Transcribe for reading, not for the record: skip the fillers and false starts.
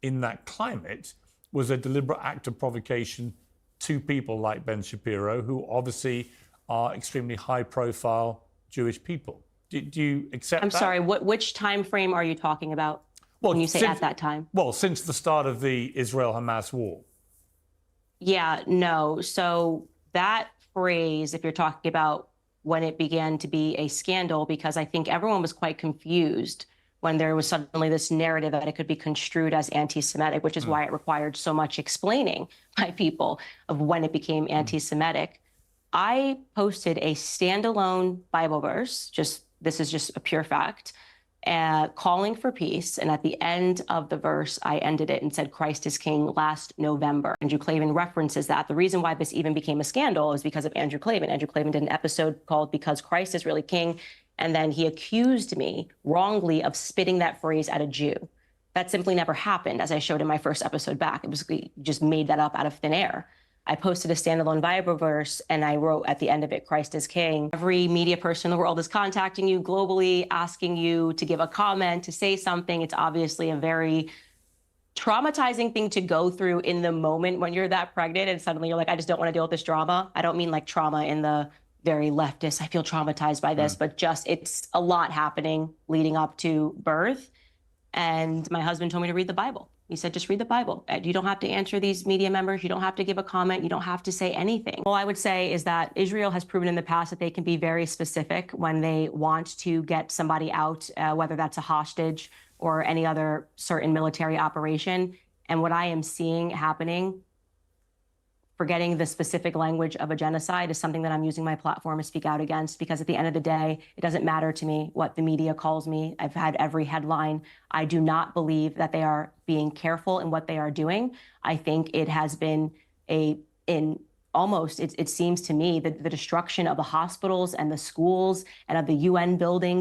in that climate was a deliberate act of provocation to people like Ben Shapiro, who obviously are extremely high-profile Jewish people. Do you accept that? I'm sorry, which time frame are you talking about when you say at that time? Well, since the start of the Israel-Hamas war. Yeah, no. So that phrase, if you're talking about when it began to be a scandal, because I think everyone was quite confused when there was suddenly this narrative that it could be construed as anti-Semitic, which is why it required so much explaining by people of when it became anti-Semitic. I posted a standalone Bible verse, this is just a pure fact, calling for peace. And at the end of the verse, I ended it and said, Christ is King, last November. Andrew Klavan references that. The reason why this even became a scandal is because of Andrew Klavan. Andrew Klavan did an episode called Because Christ is Really King. And then he accused me wrongly of spitting that phrase at a Jew. That simply never happened, as I showed in my first episode back. It was just made that up out of thin air. I posted a standalone Bible verse, and I wrote at the end of it, Christ is King. Every media person in the world is contacting you globally, asking you to give a comment, to say something. It's obviously a very traumatizing thing to go through in the moment when you're that pregnant and suddenly you're like, I just don't want to deal with this drama. I don't mean like trauma in the very leftist, I feel traumatized by this, but just it's a lot happening leading up to birth. And my husband told me to read the Bible. He said, just read the Bible. You don't have to answer these media members. You don't have to give a comment. You don't have to say anything. All I would say is that Israel has proven in the past that they can be very specific when they want to get somebody out, whether that's a hostage or any other certain military operation. And what I am seeing happening, forgetting the specific language of a genocide, is something that I'm using my platform to speak out against, because at the end of the day, it doesn't matter to me what the media calls me. I've had every headline. I do not believe that they are being careful in what they are doing. I think it has been it seems to me, the destruction of the hospitals and the schools and of the UN buildings.